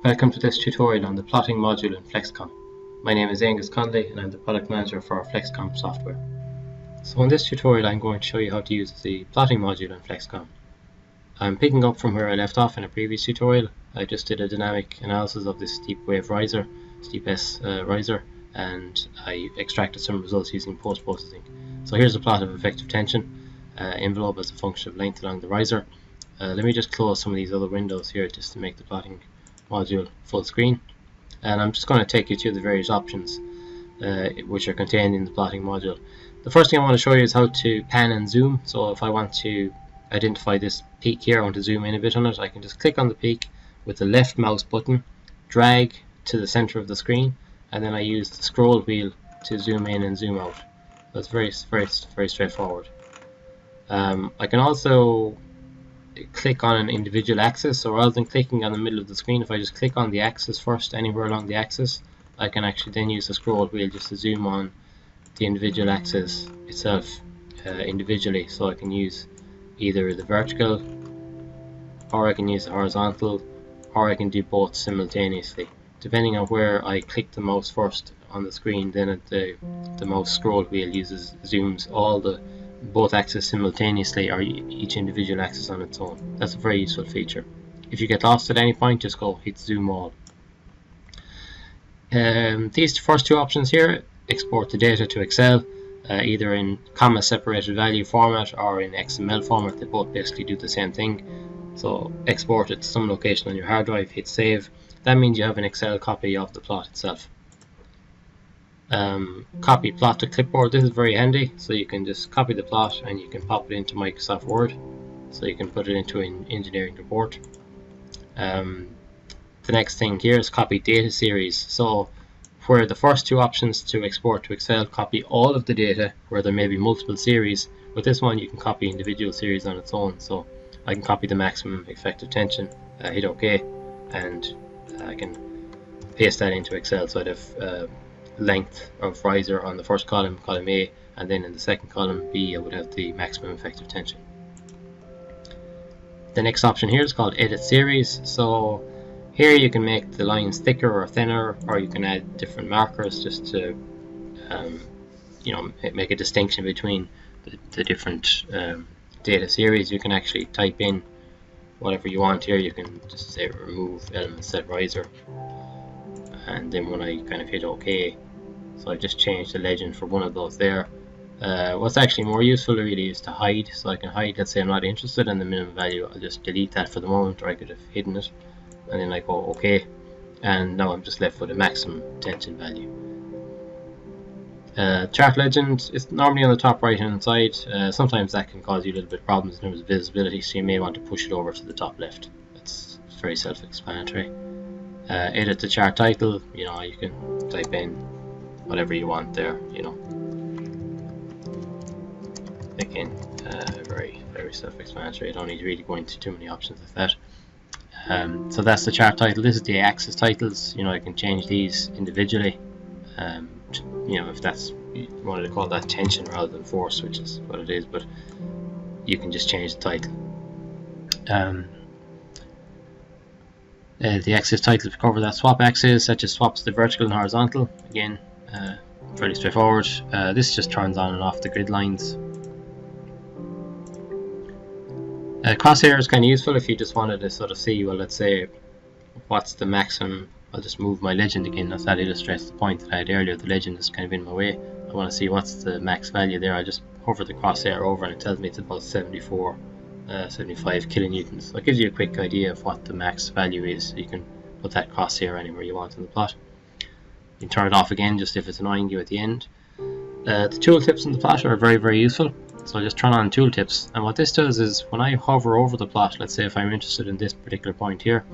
Welcome to this tutorial on the plotting module in Flexcom. My name is Angus Conley and I'm the product manager for our Flexcom software. So in this tutorial I'm going to show you how to use the plotting module in Flexcom. I'm picking up from where I left off in a previous tutorial. I just did a dynamic analysis of this steep wave riser, steep S riser, and I extracted some results using post-processing. So here's a plot of effective tension, envelope as a function of length along the riser. Let me just close some of these other windows here just to make the plotting module full screen, and I'm just going to take you through the various options which are contained in the plotting module. The first thing I want to show you is how to pan and zoom. So if I want to identify this peak here, I want to zoom in a bit on it, I can just click on the peak with the left mouse button, drag to the center of the screen, and then I use the scroll wheel to zoom in and zoom out. That's very straightforward. I can also click on an individual axis, so rather than clicking on the middle of the screen, if I just click on the axis first, anywhere along the axis, I can actually then use the scroll wheel just to zoom on the individual axis itself individually. So I can use either the vertical, or I can use the horizontal, or I can do both simultaneously. Depending on where I click the mouse first on the screen, then the mouse scroll wheel zooms all both axes simultaneously, or each individual axis on its own. That's a very useful feature. If you get lost at any point, just go hit zoom all. These first two options here, export the data to Excel, either in comma separated value format or in XML format. They both basically do the same thing. So export it to some location on your hard drive, hit save. That means you have an Excel copy of the plot itself. Copy plot to clipboard. This is very handy, so you can just copy the plot and you can pop it into Microsoft Word, so you can put it into an engineering report. The next thing here is copy data series. So where the first two options to export to Excel copy all of the data, where there may be multiple series, with this one you can copy individual series on its own. So I can copy the maximum effective tension, hit OK, and I can paste that into Excel. So I'd have length of riser on the first column, column A, and then in the second column B I would have the maximum effective tension. The next option here is called edit series. So here you can make the lines thicker or thinner, or you can add different markers just to make a distinction between the different data series. You can actually type in whatever you want here. You can just say remove element set riser, and then when I kind of hit OK, so I just changed the legend for one of those there. What's actually more useful really is to hide. So I can hide, let's say I'm not interested in the minimum value, I'll just delete that for the moment, or I could have hidden it, and then I go OK, and now I'm just left with a maximum tension value. Chart legend is normally on the top right hand side. Sometimes that can cause you a little bit of problems in terms of visibility, so you may want to push it over to the top left. That's very self-explanatory. Edit the chart title. You can type in whatever you want there. Again, very self-explanatory. I don't need to really go into too many options with that. So that's the chart title. This is the axis titles. I can change these individually. If that's, you wanted to call that tension rather than force, which is what it is, but you can just change the title. The axis title to cover that swap axis, that just swaps the vertical and horizontal. Again, fairly straightforward. This just turns on and off the grid lines. Crosshair is kind of useful if you just wanted to sort of see, well, let's say, what's the maximum. I'll just move my legend again, as that illustrates the point that I had earlier. The legend is kind of in my way. I want to see what's the max value there. I just hover the crosshair over and it tells me it's about 75 kilonewtons. So it gives you a quick idea of what the max value is. You can put that crosshair anywhere you want in the plot. You can turn it off again just if it's annoying you at the end. The tooltips in the plot are very useful. So I'll just turn on tooltips, and what this does is when I hover over the plot, let's say if I'm interested in this particular point here,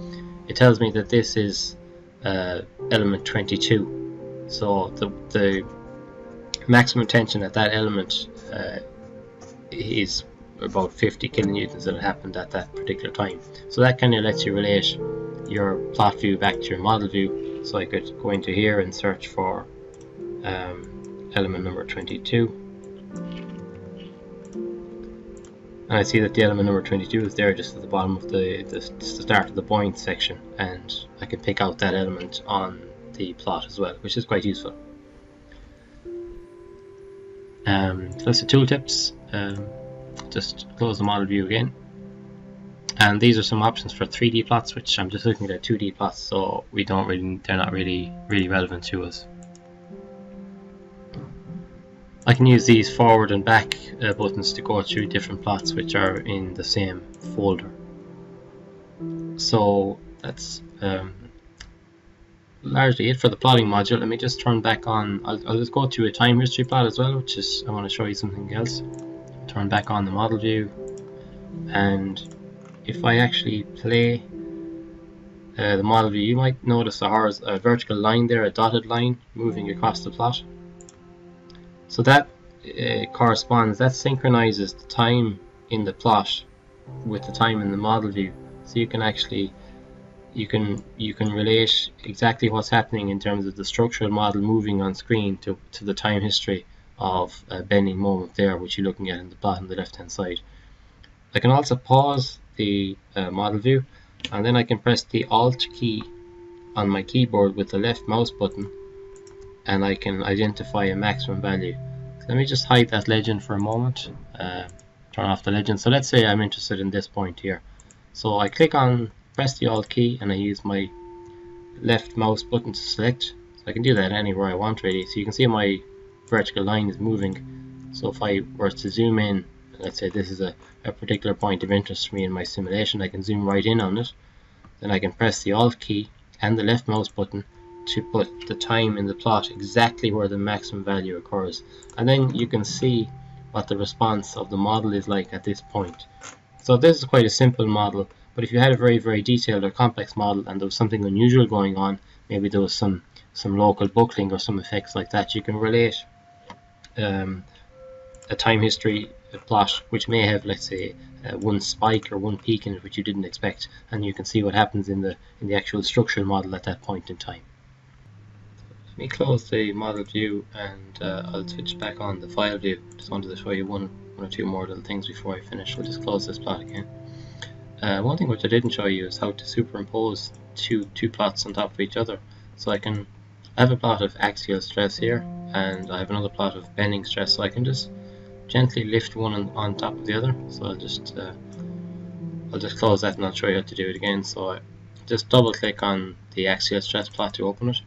it tells me that this is element 22. So the maximum tension at that element is about 50 kilonewtons that happened at that particular time. So that kind of lets you relate your plot view back to your model view. So I could go into here and search for element number 22, And I see that the element number 22 is there just at the bottom of the start of the point section, and I can pick out that element on the plot as well, which is quite useful. So that's the tooltips. Just close the model view again, and these are some options for 3D plots, which I'm just looking at 2D plots, so they're not really relevant to us. I can use these forward and back buttons to go through different plots which are in the same folder. So that's largely it for the plotting module. Let me just turn back on. I'll just go to a time history plot as well, which is, I want to show you something else. Turn back on the model view, and if I actually play the model view, you might notice a vertical line there, a dotted line moving across the plot. So that corresponds, that synchronizes the time in the plot with the time in the model view. So you can actually you can relate exactly what's happening in terms of the structural model moving on screen to the time history of a bending moment there, which you're looking at in the plot on the left hand side. I can also pause the model view, and then I can press the Alt key on my keyboard with the left mouse button, and I can identify a maximum value. So let me just hide that legend for a moment, turn off the legend. So let's say I'm interested in this point here. So I press the Alt key, and I use my left mouse button to select. So I can do that anywhere I want really. So you can see my vertical line is moving. So if I were to zoom in, let's say this is a particular point of interest for me in my simulation, I can zoom right in on it. Then I can press the Alt key and the left mouse button to put the time in the plot exactly where the maximum value occurs, and then you can see what the response of the model is like at this point. So this is quite a simple model, but if you had a very detailed or complex model and there was something unusual going on, maybe there was some local buckling or some effects like that, you can relate a time history plot which may have, let's say, one spike or one peak in it which you didn't expect, and you can see what happens in the actual structural model at that point in time. Let me close the model view, and I'll switch back on the file view. Just wanted to show you one or two more little things before I finish. We'll just close this plot again. One thing which I didn't show you is how to superimpose two plots on top of each other. So I have a plot of axial stress here, and I have another plot of bending stress, so I can just gently lift one on top of the other. So I'll just close that, and I'll show you how to do it again. So I just double click on the axial stress plot to open it,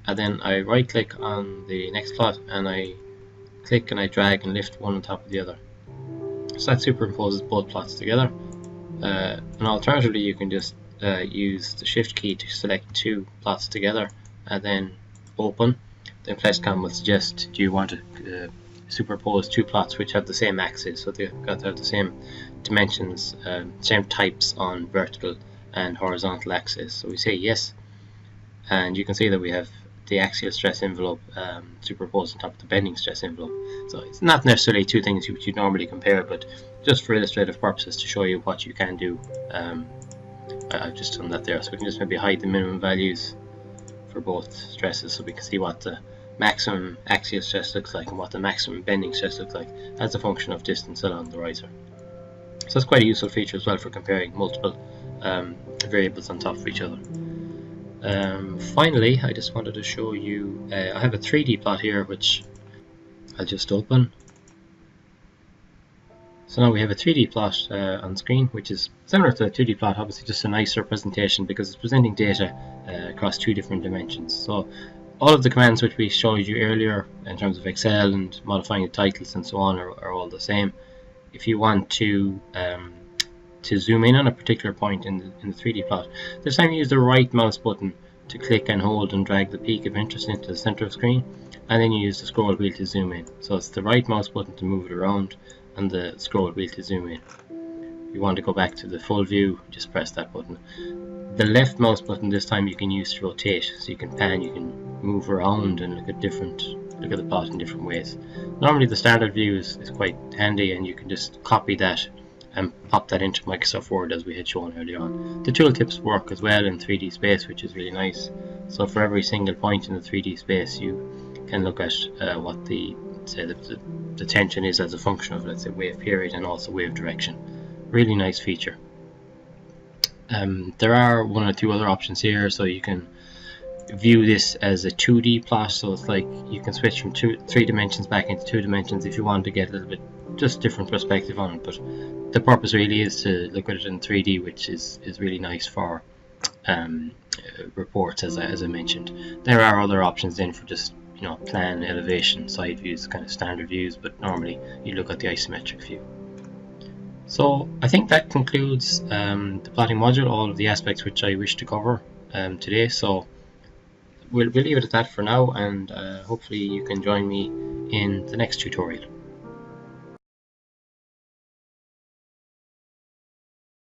and then I right click on the next plot, and I click and I drag and lift one on top of the other. So that superimposes both plots together. And alternatively, you can just use the shift key to select two plots together and then open. Then Flexcom will suggest, do you want to superpose two plots which have the same axis, so they've got to have the same dimensions, same types on vertical and horizontal axis. So we say yes, and you can see that we have the axial stress envelope superposed on top of the bending stress envelope. So it's not necessarily two things which you'd normally compare, but just for illustrative purposes to show you what you can do, I've just done that there. So we can just maybe hide the minimum values for both stresses, so we can see what the maximum axial stress looks like and what the maximum bending stress looks like as a function of distance along the riser. So that's quite a useful feature as well for comparing multiple variables on top of each other. Finally, I just wanted to show you, I have a 3D plot here which I'll just open. So now we have a 3D plot on screen, which is similar to a 2D plot, obviously just a nicer presentation because it's presenting data across two different dimensions. So all of the commands which we showed you earlier in terms of Excel and modifying the titles and so on are all the same. If you want to zoom in on a particular point in the 3D plot, this time you use the right mouse button to click and hold and drag the peak of interest into the center of screen, and then you use the scroll wheel to zoom in. So it's the right mouse button to move it around and the scroll wheel to zoom in. If you want to go back to the full view, just press that button. The left mouse button this time you can use to rotate, so you can pan, you can move around and look at the plot in different ways. Normally the standard view is quite handy, and you can just copy that and pop that into Microsoft Word as we had shown earlier on. The tooltips work as well in 3D space, which is really nice. So for every single point in the 3D space, you can look at what the say the tension is as a function of, let's say, wave period and also wave direction. Really nice feature. There are one or two other options here, so you can view this as a 2D plot, so it's like you can switch from 3 dimensions back into 2 dimensions if you want to get a little bit just different perspective on it, but the purpose really is to look at it in 3D, which is really nice for reports, as I mentioned. There are other options then for just, you know, plan, elevation, side views, kind of standard views, but normally you look at the isometric view. So I think that concludes the plotting module, all of the aspects which I wish to cover today. So we'll leave it at that for now, and hopefully you can join me in the next tutorial.